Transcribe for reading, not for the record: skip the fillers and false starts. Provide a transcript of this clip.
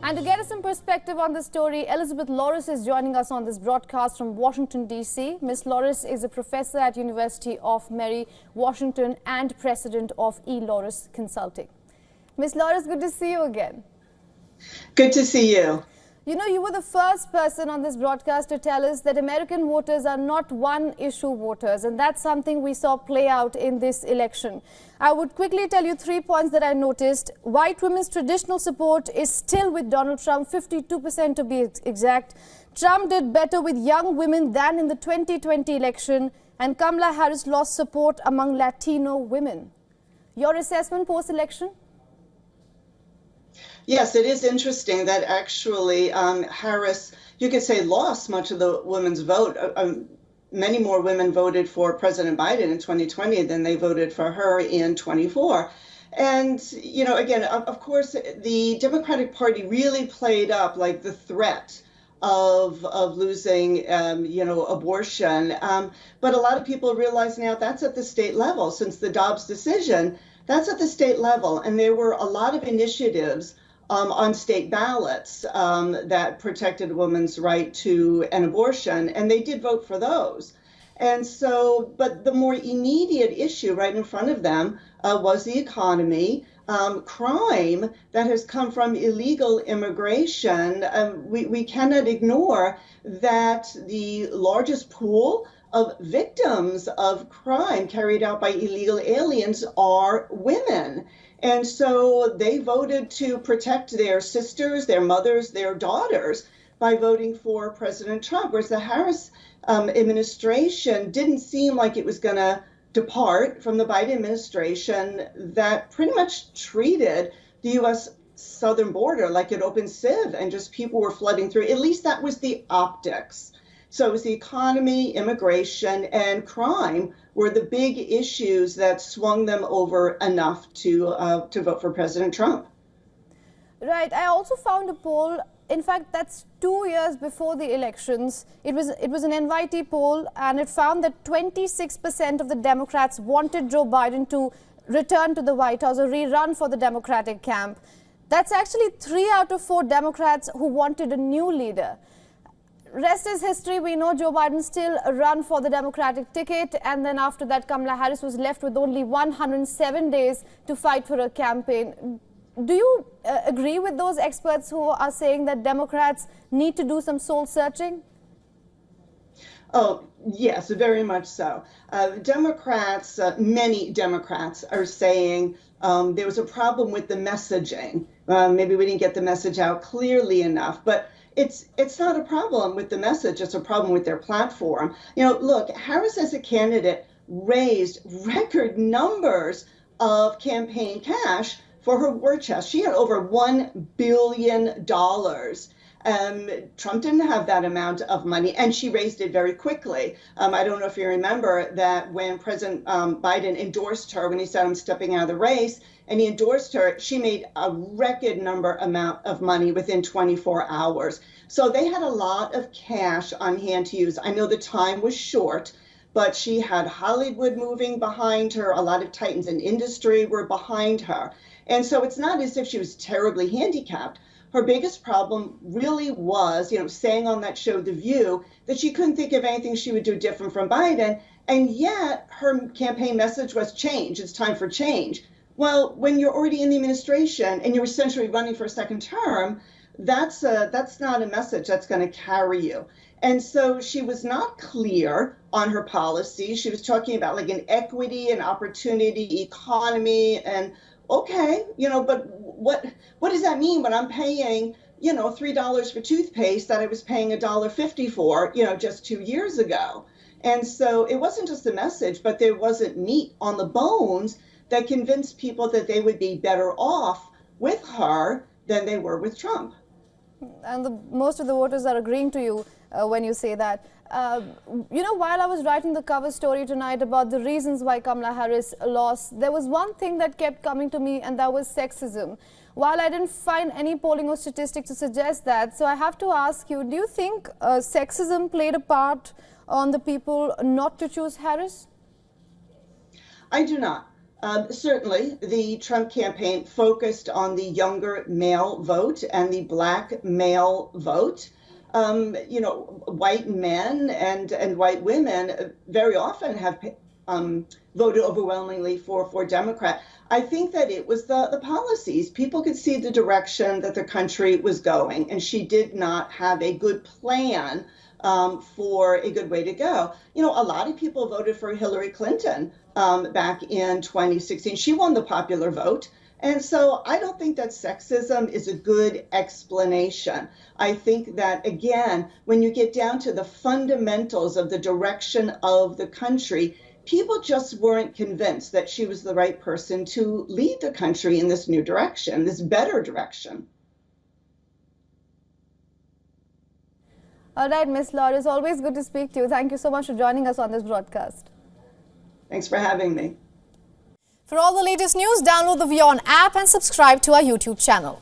And to get us some perspective on this story, Elizabeth Loris is joining us on this broadcast from Washington, D.C. Ms. Loris is a professor at University of Mary, Washington, and president of E. Loris Consulting. Ms. Loris, good to see you again. Good to see you. You know, you were the first person on this broadcast to tell us that American voters are not one-issue voters, and that's something we saw play out in this election. I would quickly tell you 3 points that I noticed. White women's traditional support is still with Donald Trump, 52% to be exact. Trump did better with young women than in the 2020 election, and Kamala Harris lost support among Latino women. Your assessment post-election? Yes, it is interesting that actually Harris, you could say, lost much of the women's vote. Many more women voted for President Biden in 2020 than they voted for her in 24. And, you know, again, of course, the Democratic Party really played up like the threat of losing, you know, abortion. But a lot of people realize now that's at the state level. Since the Dobbs decision, that's at the state level. And there were a lot of initiatives on state ballots that protected a woman's right to an abortion, and they did vote for those. And so, but the more immediate issue right in front of them was the economy, crime that has come from illegal immigration. We cannot ignore that the largest pool of victims of crime carried out by illegal aliens are women. And so they voted to protect their sisters, their mothers, their daughters by voting for President Trump, whereas the Harris administration didn't seem like it was going to depart from the Biden administration that pretty much treated the U.S. southern border like an open sieve and just people were flooding through. At least that was the optics. So it was the economy, immigration, and crime were the big issues that swung them over enough to vote for President Trump. Right. I also found a poll. In fact, that's 2 years before the elections. It was an NYT poll, and it found that 26% of the Democrats wanted Joe Biden to return to the White House or rerun for the Democratic camp. That's actually 3 out of 4 Democrats who wanted a new leader. Rest is history. We know Joe Biden still ran for the Democratic ticket, and then after that Kamala Harris was left with only 107 days to fight for a campaign. Do you agree with those experts who are saying that Democrats need to do some soul searching? Oh, yes, very much so. Democrats, many Democrats are saying there was a problem with the messaging. Maybe we didn't get the message out clearly enough, but it's not a problem with the message. It's a problem with their platform. You know, look, Harris as a candidate raised record numbers of campaign cash for her war chest. She had over $1 billion. Trump didn't have that amount of money, and she raised it very quickly. I don't know if you remember that when President Biden endorsed her, when he said, "I'm stepping out of the race," and he endorsed her, she made a record amount of money within 24 hours. So they had a lot of cash on hand to use. I know the time was short, but she had Hollywood moving behind her. A lot of titans in industry were behind her. And so it's not as if she was terribly handicapped. Her biggest problem really was, you know, saying on that show, The View, that she couldn't think of anything she would do different from Biden. And yet her campaign message was change. It's time for change. Well, when you're already in the administration and you're essentially running for a second term, that's not a message that's going to carry you. And so she was not clear on her policy. She was talking about like an equity and opportunity economy and okay, you know, but what does that mean when I'm paying, you know, $3 for toothpaste that I was paying $1.50 for, you know, just 2 years ago? And so it wasn't just the message, but there wasn't meat on the bones that convinced people that they would be better off with her than they were with Trump. And most of the voters are agreeing to you when you say that. You know, while I was writing the cover story tonight about the reasons why Kamala Harris lost, there was one thing that kept coming to me, and that was sexism. While I didn't find any polling or statistics to suggest that, so I have to ask you, do you think sexism played a part on the people not to choose Harris? I do not. Certainly, the Trump campaign focused on the younger male vote and the black male vote. White men and white women very often have voted overwhelmingly for Democrat. I think that it was the policies. People could see the direction that the country was going, and she did not have a good plan for a good way to go. A lot of people voted for Hillary Clinton back in 2016. She won the popular vote. And so I don't think that sexism is a good explanation. I think that, again, when you get down to the fundamentals of the direction of the country, people just weren't convinced that she was the right person to lead the country in this new direction, this better direction. All right, Ms. Laura, it's always good to speak to you. Thank you so much for joining us on this broadcast. Thanks for having me. For all the latest news, download the WION app and subscribe to our YouTube channel.